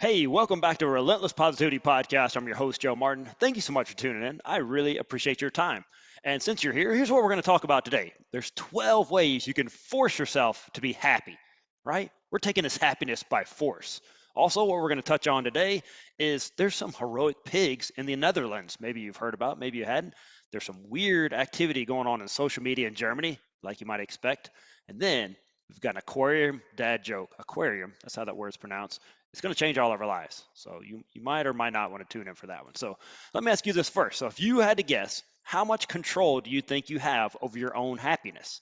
Hey, welcome back to Relentless Positivity Podcast. I'm your host, Joe Martin. Thank you so much for tuning in. I really appreciate your time. And since you're here, here's what we're going to talk about today. There's 12 ways you can force yourself to be happy, right? We're taking this happiness by force. Also, what we're going to touch on today is there's some heroic pigs in the Netherlands. Maybe you've heard about, maybe you hadn't. There's some weird activity going on in social media in Germany, like you might expect. And then we've got an aquarium dad joke. Aquarium, that's how that word's pronounced. It's going to change all of our lives. So you might or might not want to tune in for that one. So let me ask you this first. So if you had to guess, how much control do you think you have over your own happiness?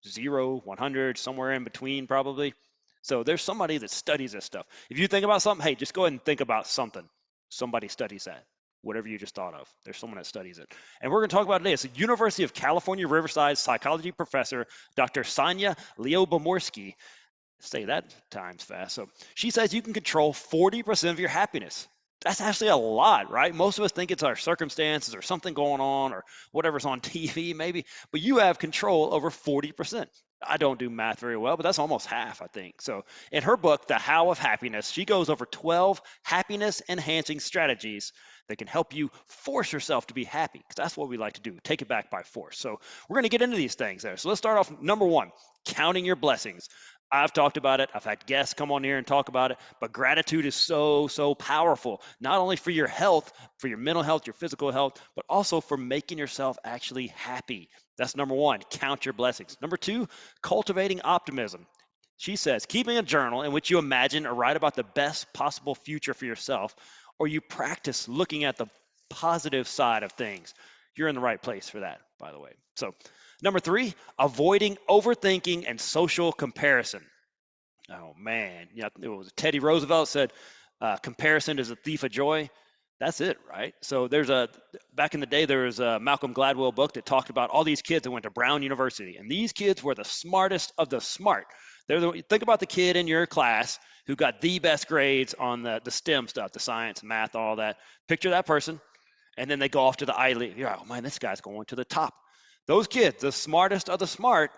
0, 100, somewhere in between probably. So there's somebody that studies this stuff. If you think about something, hey, just go ahead and think about something. Somebody studies that. Whatever you just thought of, there's someone that studies it. And we're going to talk about it today. It's the University of California, Riverside psychology professor, Dr. Sanya Leobomorsky. Say that times fast. So she says you can control 40% of your happiness. That's actually a lot, right? Most of us think it's our circumstances or something going on or whatever's on TV maybe, but you have control over 40%. I don't do math very well, but that's almost half, I think. So in her book, The How of Happiness, she goes over 12 happiness enhancing strategies that can help you force yourself to be happy, because that's what we like to do, take it back by force. So we're going to get into these things there. So let's start off number one, counting your blessings. I've talked about it. I've had guests come on here and talk about it, but gratitude is so powerful, not only for your health, for your mental health, your physical health, but also for making yourself actually happy. That's number one, count your blessings. Number two, cultivating optimism. She says, keeping a journal in which you imagine or write about the best possible future for yourself, or you practice looking at the positive side of things. You're in the right place for that, by the way. So number three, avoiding overthinking and social comparison. Oh man, yeah, it was Teddy Roosevelt said, "Comparison is a thief of joy." That's it, right? So back in the day there was a Malcolm Gladwell book that talked about all these kids that went to Brown University, and these kids were the smartest of the smart. Think about the kid in your class who got the best grades on the STEM stuff, the science, math, all that. Picture that person, and then they go off to the Ivy League. You're like, oh man, this guy's going to the top. Those kids, the smartest of the smart,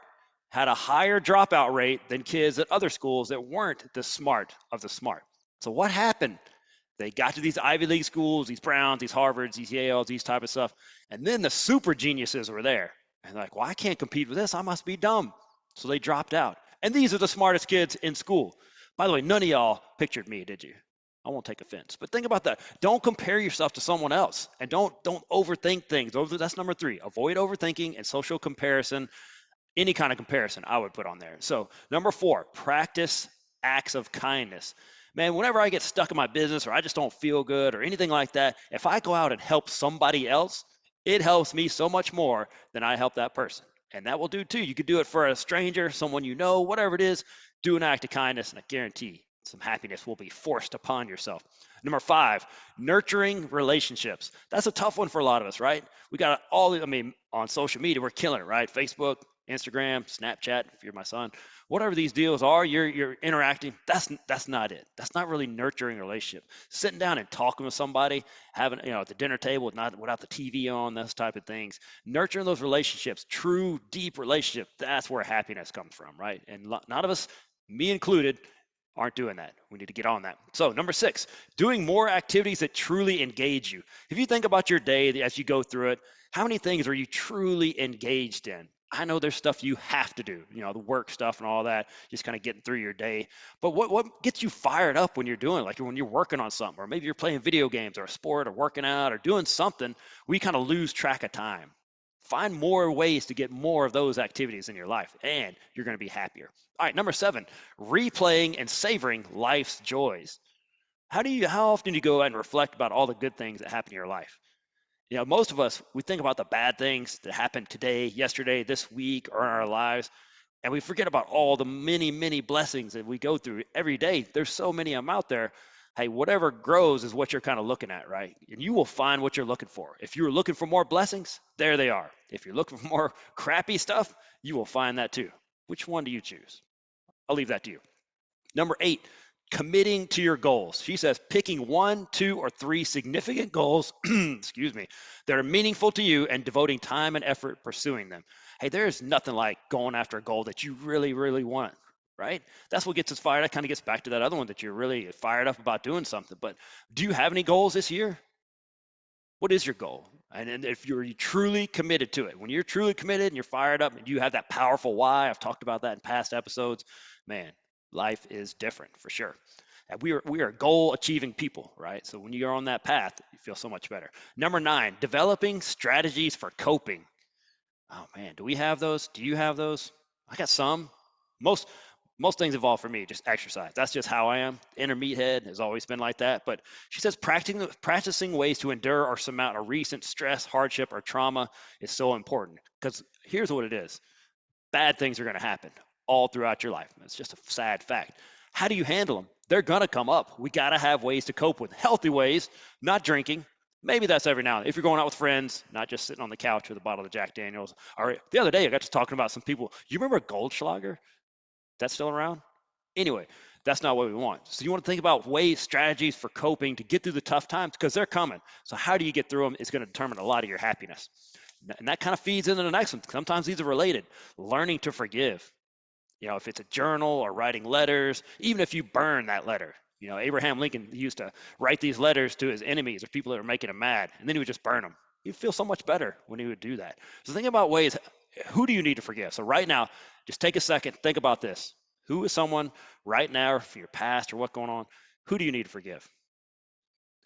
had a higher dropout rate than kids at other schools that weren't the smart of the smart. So what happened? They got to these Ivy League schools, these Browns, these Harvards, these Yales, these type of stuff, and then the super geniuses were there. And they're like, well, I can't compete with this. I must be dumb. So they dropped out. And these are the smartest kids in school. By the way, none of y'all pictured me, did you? I won't take offense, but think about that. Don't compare yourself to someone else, and don't overthink things. That's number three. Avoid overthinking and social comparison. Any kind of comparison I would put on there. So number four, practice acts of kindness. Man, whenever I get stuck in my business or I just don't feel good or anything like that, if I go out and help somebody else, it helps me so much more than I help that person. And that will do too. You could do it for a stranger, someone you know, whatever it is, do an act of kindness, and I guarantee some happiness will be forced upon yourself. Number five, nurturing relationships. That's a tough one for a lot of us, right? We got on social media, we're killing it, right? Facebook, Instagram, Snapchat, if you're my son, whatever these deals are, you're interacting. That's not it. That's not really nurturing a relationship. Sitting down and talking with somebody, having at the dinner table without the TV on, those type of things. Nurturing those relationships, true deep relationship. That's where happiness comes from, right? And none of us, me included, aren't doing that. We need to get on that. So number six, doing more activities that truly engage you. If you think about your day as you go through it, how many things are you truly engaged in? I know there's stuff you have to do, the work stuff and all that, just kind of getting through your day. But what gets you fired up when you're doing, like when you're working on something, or maybe you're playing video games or a sport or working out or doing something, we kind of lose track of time. Find more ways to get more of those activities in your life, and you're going to be happier. All right, number seven, replaying and savoring life's joys. How often do you go out and reflect about all the good things that happen in your life? Most of us, we think about the bad things that happened today, yesterday, this week, or in our lives, and we forget about all the many blessings that we go through every day. There's so many of them out there. Hey, whatever grows is what you're kind of looking at, right? And you will find what you're looking for. If you're looking for more blessings, there they are. If you're looking for more crappy stuff, you will find that too. Which one do you choose? I'll leave that to you. Number eight, committing to your goals. She says picking one, two, or three significant goals, excuse me, that are meaningful to you and devoting time and effort pursuing them. Hey, there's nothing like going after a goal that you really want. right? That's what gets us fired. That kind of gets back to that other one that you're really fired up about doing something. But do you have any goals this year? What is your goal? And if you're truly committed to it, when you're truly committed and you're fired up and you have that powerful why, I've talked about that in past episodes, man, life is different for sure. And we are goal achieving people, right? So when you're on that path, you feel so much better. Number 9, developing strategies for coping. Oh man, do we have those? Do you have those? I got some. Most most things involve for me just exercise. That's just how I am. Inner meathead has always been like that. But she says practicing ways to endure or surmount a recent stress, hardship, or trauma is so important. Because here's what it is: bad things are going to happen all throughout your life. It's just a sad fact. How do you handle them? They're going to come up. We got to have ways to cope with healthy ways, not drinking. Maybe that's every now and then. If you're going out with friends, not just sitting on the couch with a bottle of Jack Daniels. Or the other day, I got to talking about some people. You remember Goldschlager? That's still around? Anyway, that's not what we want. So you want to think about ways, strategies for coping to get through the tough times because they're coming. So how do you get through them is going to determine a lot of your happiness. And that kind of feeds into the next one. Sometimes these are related. Learning to forgive. If it's a journal or writing letters, even if you burn that letter. Abraham Lincoln used to write these letters to his enemies or people that were making him mad, and then he would just burn them. He'd feel so much better when he would do that. So think about ways, who do you need to forgive? So right now, just take a second, think about this. Who is someone right now, or for your past or what's going on, who do you need to forgive?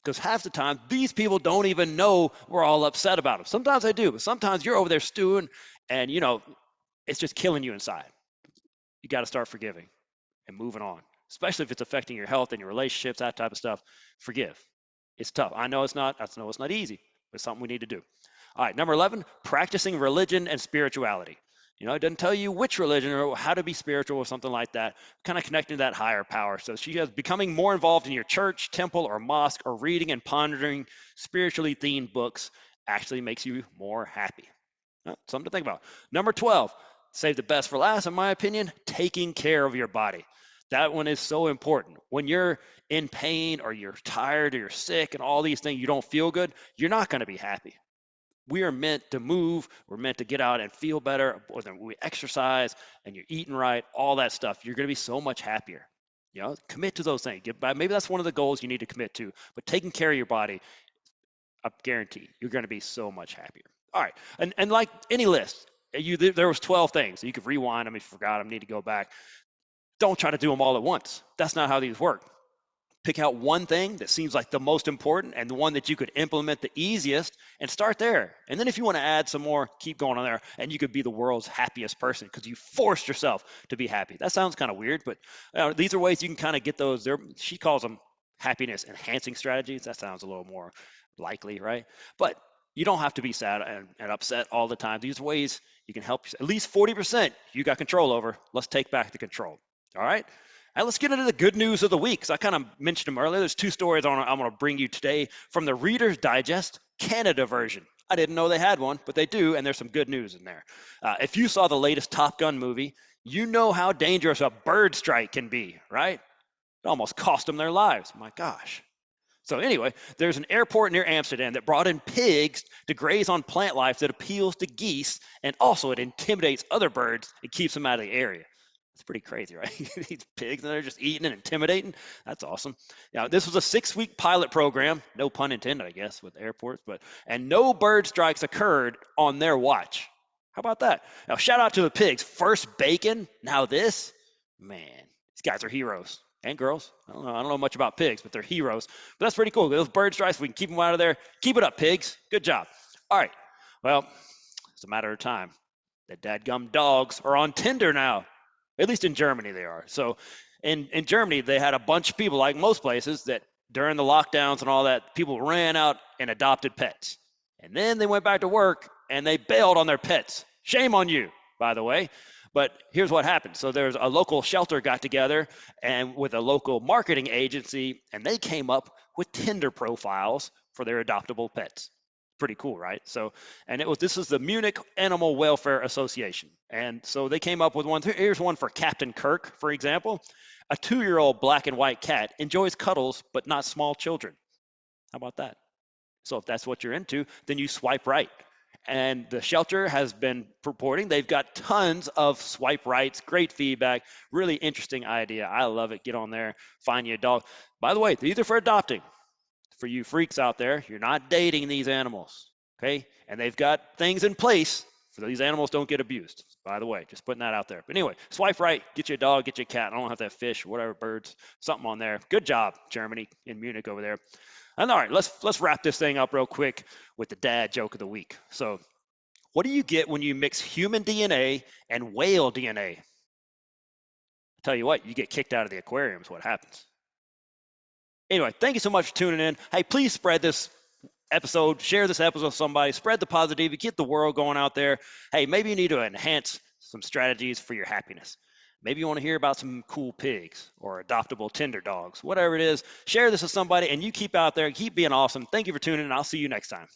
Because half the time, these people don't even know we're all upset about them. Sometimes they do, but sometimes you're over there stewing and, it's just killing you inside. You got to start forgiving and moving on, especially if it's affecting your health and your relationships, that type of stuff. Forgive. It's tough. I know it's not easy, but it's something we need to do. All right, number 11, practicing religion and spirituality. It doesn't tell you which religion or how to be spiritual or something like that, kind of connecting to that higher power. So she has becoming more involved in your church, temple, or mosque, or reading and pondering spiritually themed books actually makes you more happy. Something to think about. Number 12, save the best for last, in my opinion, taking care of your body. That one is so important. When you're in pain or you're tired or you're sick and all these things, you don't feel good, you're not going to be happy. We are meant to move. We're meant to get out and feel better. Whether we exercise and you're eating right, all that stuff, you're going to be so much happier. Commit to those things. Maybe that's one of the goals you need to commit to. But taking care of your body, I guarantee you're going to be so much happier. All right, and like any list, there was 12 things. You could rewind them if you forgot them, need to go back. Don't try to do them all at once. That's not how these work. Pick out one thing that seems like the most important and the one that you could implement the easiest and start there. And then if you want to add some more, keep going on there, and you could be the world's happiest person because you forced yourself to be happy. That sounds kind of weird, but these are ways you can kind of get those. She calls them happiness enhancing strategies. That sounds a little more likely, right? But you don't have to be sad and upset all the time. These ways you can help at least 40% you got control over. Let's take back the control. All right. All right, let's get into the good news of the week. So I kind of mentioned them earlier. There's 2 stories I'm going to bring you today from the Reader's Digest Canada version. I didn't know they had one, but they do, and there's some good news in there. If you saw the latest Top Gun movie, you know how dangerous a bird strike can be, right? It almost cost them their lives. My gosh. So anyway, there's an airport near Amsterdam that brought in pigs to graze on plant life that appeals to geese, and also it intimidates other birds and keeps them out of the area. It's pretty crazy, right? These pigs and they're just eating and intimidating. That's awesome. Now, this was a 6-week pilot program, no pun intended, I guess, with airports, and no bird strikes occurred on their watch. How about that? Now, shout out to the pigs. First bacon, now this. Man, these guys are heroes. And girls. I don't know much about pigs, but they're heroes. But that's pretty cool. Those bird strikes, we can keep them out of there. Keep it up, pigs. Good job. All right. Well, it's a matter of time. The dadgum dogs are on Tinder now. At least in Germany they are. So in Germany, they had a bunch of people, like most places, that during the lockdowns and all that, people ran out and adopted pets. And then they went back to work and they bailed on their pets. Shame on you, by the way. But here's what happened. So there's a local shelter got together and with a local marketing agency, and they came up with Tinder profiles for their adoptable pets. Pretty cool, right? So, and this is the Munich Animal Welfare Association. And so they came up with one. Here's one for Captain Kirk, for example. A 2-year-old black and white cat enjoys cuddles, but not small children. How about that? So if that's what you're into, then you swipe right. And the shelter has been purporting they've got tons of swipe rights, great feedback, really interesting idea. I love it. Get on there, find you a dog. By the way, these are for adopting. For you freaks out there, you're not dating these animals, okay? And they've got things in place so these animals don't get abused. By the way, just putting that out there. But anyway, swipe right, get you a dog, get you a cat. I don't have to have fish, whatever, birds, something on there. Good job, Germany, in Munich over there. And all right, let's wrap this thing up real quick with the dad joke of the week. So, what do you get when you mix human DNA and whale DNA? Tell you what, you get kicked out of the aquarium is what happens. Anyway, thank you so much for tuning in. Hey, please spread this episode, share this episode with somebody, spread the positivity, get the world going out there. Hey, maybe you need to enhance some strategies for your happiness. Maybe you want to hear about some cool pigs or adoptable tender dogs, whatever it is. Share this with somebody and you keep out there, keep being awesome. Thank you for tuning in. I'll see you next time.